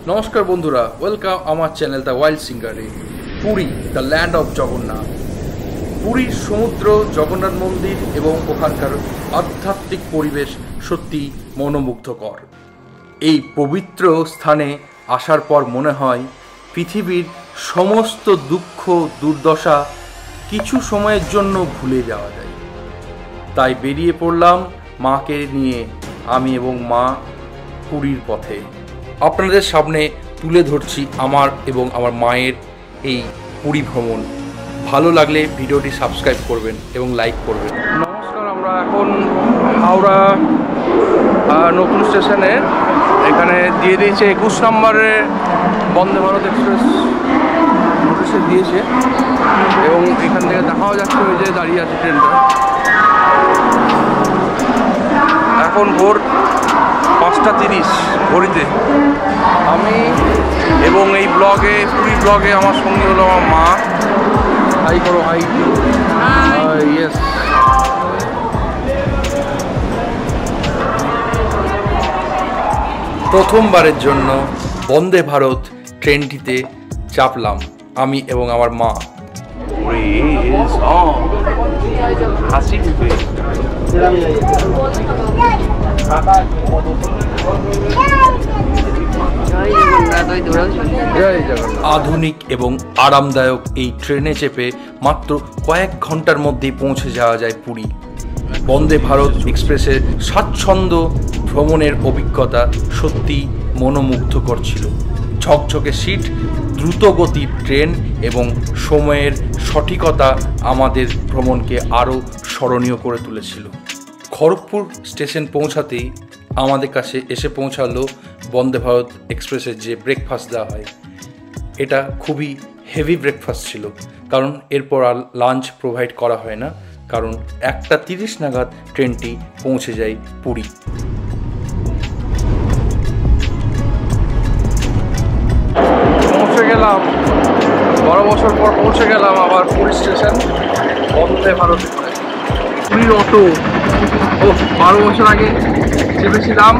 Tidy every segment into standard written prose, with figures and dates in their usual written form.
নমস্কার বন্ধুরা, ওয়েলকাম আমার চ্যানেল দ্য ওয়াইল্ডসিঙ্গারে। Puri, the land of Jagannath. পুরীর সমুদ্র, জগন্নাথ মন্দির এবং ওখানকার আধ্যাত্মিক পরিবেশ সত্যি মনোমুগ্ধকর। এই পবিত্র স্থানে আসার পর মনে হয় পৃথিবীর সমস্ত দুঃখ দুর্দশা কিছু সময়ের জন্য ভুলে যাওয়া যায়। তাই বেরিয়ে পড়লাম মাকে নিয়ে, আমি এবং মা পুরীর পথে। আপনাদের সামনে তুলে ধরছি আমার এবং আমার মায়ের এই পুরী ভ্রমণ। ভালো লাগলে ভিডিওটি সাবস্ক্রাইব করবেন এবং লাইক করবেন। নমস্কার, আমরা এখন হাওড়া নতুন স্টেশনে, এখানে দিয়ে দিয়েছে 21 নম্বরে বন্দে ভারত এক্সপ্রেস নোটিশে দিয়েছে এবং এখান থেকে দেখাও যাচ্ছে ওই যে দাঁড়িয়ে আছে ট্রেনটা। এখন ভোর 5:30 ঘড়িতে। আমি এবং এই ব্লগে, পুরী ব্লগে আমার সঙ্গে হলো আমার মা। হাই করো, হাই। ইয়েস, প্রথমবারের জন্য বন্দে ভারত ট্রেনটিতে চাপলাম আমি এবং আমার মা। আধুনিক এবং আরামদায়ক এই ট্রেনে চেপে মাত্র কয়েক ঘন্টার মধ্যেই পৌঁছে যাওয়া যায় পুরী। বন্দে ভারত এক্সপ্রেসের স্বাচ্ছন্দ্য ভ্রমণের অভিজ্ঞতা সত্যি মনোমুগ্ধকর ছিল। ঝকঝকে সিট, দ্রুতগতির ট্রেন এবং সময়ের সঠিকতা আমাদের ভ্রমণকে আরও স্মরণীয় করে তুলেছিল। খড়গপুর স্টেশন পৌঁছাতেই আমাদের কাছে এসে পৌঁছালো বন্দে ভারত এক্সপ্রেসের যে ব্রেকফাস্ট দেওয়া হয়। এটা খুবই হেভি ব্রেকফাস্ট ছিল, কারণ এরপর আর লাঞ্চ প্রোভাইড করা হয় না, কারণ 1:30 নাগাদ ট্রেনটি পৌঁছে যায় পুরী। পৌঁছে গেলাম 12 বছর পর, পৌঁছে গেলাম আবার পুরী স্টেশন বন্দে ভারত। পুরীর অটো 12 বছর আগে চেপেছিলাম,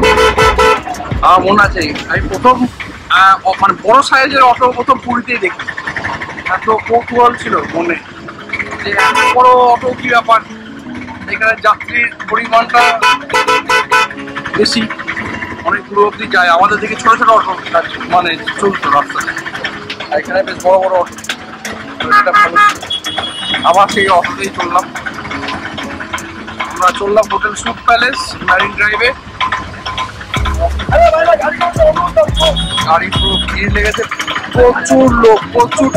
মনে আছে। আমি প্রথম মানে বড় সাইজের অটো প্রথম পুরীতেই দেখি। এত কৌতূহল ছিল মনে যে এত বড় অটো কি ব্যাপার, এখানে যাত্রীর পরিমাণটা বেশি, অনেক দূর অবধি যায়। আমাদের দিকে ছোট ছোট অটো মানে চলতো রাস্তাতে, এখানে বেশ বড় বড় অটো, সেটা ভালো। আবার সেই অটোতেই চললাম। আমরা চললাম হোটেল সুট প্যালেস, ম্যারিন ড্রাইভে। গাড়ি পুরো ভিড় লেগেছে, প্রচুর লোক, প্রচুর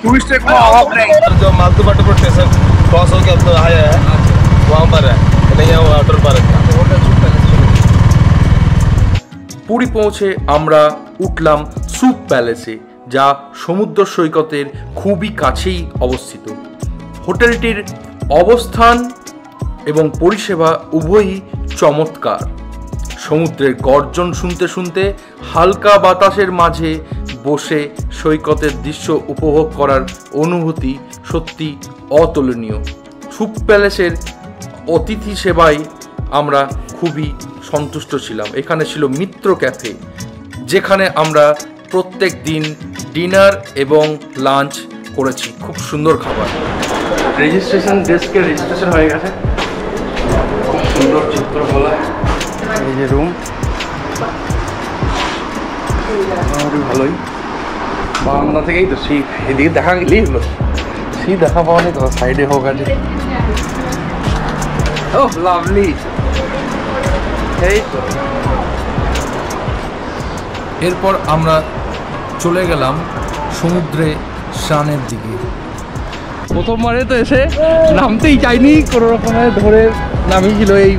टूरिस्टें को अभाव नहीं। जो मालतूपाटपुर स्टेशन क्रॉस होकर अब तो आया है, वहाँ पर है, नहीं है वाटर पार्क। পুরী পৌঁছে আমরা উঠলাম সুপ প্যালেসে, যা সমুদ্র সৈকতের খুবই কাছেই অবস্থিত। হোটেলটির অবস্থান এবং পরিষেবা উভয়ই চমৎকার। সমুদ্রের গর্জন শুনতে শুনতে হালকা বাতাসের মাঝে বসে সৈকতের দৃশ্য উপভোগ করার অনুভূতি সত্যি অতুলনীয়। সুপ প্যালেসের অতিথি সেবায় আমরা খুবই সন্তুষ্ট ছিলাম। এখানে ছিল মিত্র ক্যাফে, যেখানে আমরা প্রত্যেক দিন ডিনার এবং লাঞ্চ করেছি। খুব সুন্দর খাবার। রেজিস্ট্রেশন ডেস্কের রেজিস্ট্রেশন হয়ে গেছে, খুব সুন্দর চিত্র বলা। এই যে রুম, মোটামুটি ভালোই। বারান্দা থেকেই তো সিট, এদিকে দেখা গেলেই হলো। সিট দেখা পাওয়া নেই তো, সাইডে হোক আছে। ও লাভলি। এই তো, এরপর আমরা চলে গেলাম সমুদ্রে স্নানের দিকে। প্রথমবারে তো এসে নামতেই চাইনি, কোনো রকমে ধরে নামিয়েছিল। এই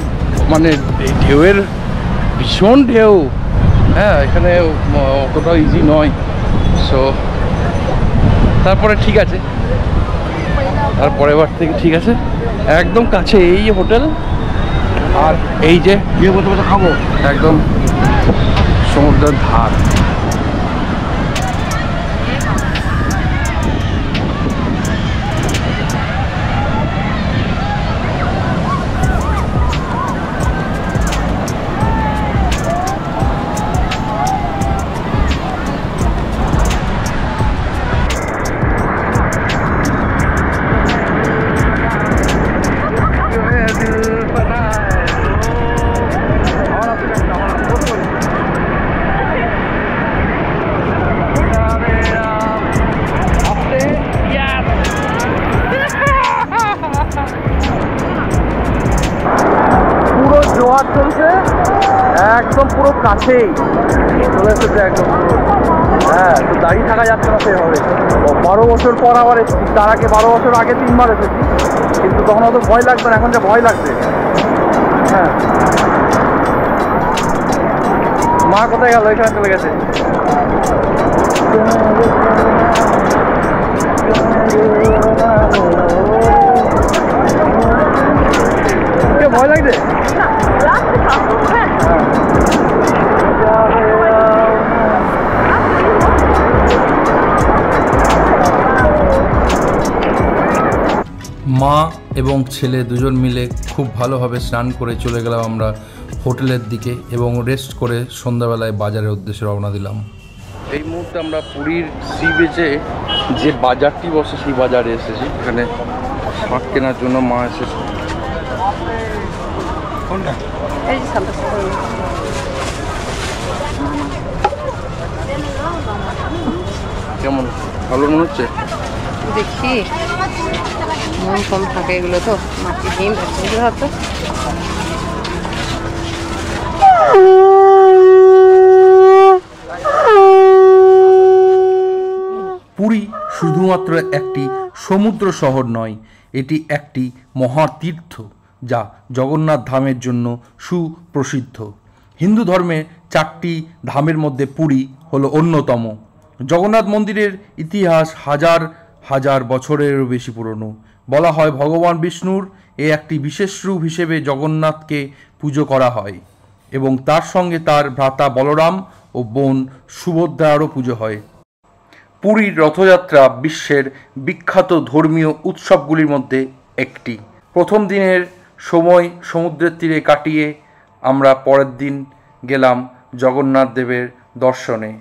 মানে এই ঢেউয়ের ভীষণ ঢেউ, হ্যাঁ, এখানে অতটা ইজি নয়। সো তারপরে ঠিক আছে, তারপরে বার থেকে ঠিক আছে। একদম কাছে এই যে হোটেল, আর এই যে বসে বসে খাবো, একদম সমুদ্রের ধার। একদম পুরো কাছেই চলে এসেছে একদম। হ্যাঁ, তো দাঁড়িয়ে থাকা যাচ্ছে না সেভাবে। 12 বছর পর আবার এসেছি, তার আগে 12 বছর আগে 3বার এসেছি, কিন্তু তখন অত ভয় লাগবে না, এখন যা ভয় লাগছে। হ্যাঁ, মা কোথায় গেল? এখানে চলে গেছে। ভয় লাগছে। মা এবং ছেলে দুজন মিলে খুব ভালোভাবে স্নান করে চলে গেলাম আমরা হোটেলের দিকে এবং রেস্ট করে সন্ধ্যাবেলায় বাজারের উদ্দেশ্যে রওনা দিলাম। এই মুহূর্তে আমরা পুরীর সি বিচে যে বাজারটি বসে সেই বাজারে এসেছি। এখানে শাক কেনার জন্য মা এসেছে। কোনটা? কেমন, ভালো মনে হচ্ছে? দেখি মন কম থাকে এগুলো, তো মাটি ডিম হতো। পুরী শুধুমাত্র একটি সমুদ্র শহর নয়, এটি একটি মহাতীর্থ যা জগন্নাথ ধামের জন্য সুপ্রসিদ্ধ। হিন্দু ধর্মে 4টি ধামের মধ্যে পুরী হলো অন্যতম। জগন্নাথ মন্দিরের ইতিহাস হাজার হাজার বছরেরও বেশি পুরনো। বলা হয় ভগবান বিষ্ণুর একটি বিশেষ রূপ হিসেবে জগন্নাথকে পুজো করা হয় এবং তার সঙ্গে তার ভ্রাতা বলরাম ও বোন সুভদ্রারও পুজো হয়। পুরীর রথযাত্রা বিশ্বের বিখ্যাত ধর্মীয় উৎসবগুলির মধ্যে একটি। প্রথম দিনের সময় সমুদ্রের তীরে কাটিয়ে আমরা পরের দিন গেলাম জগন্নাথ দেবের দর্শনে।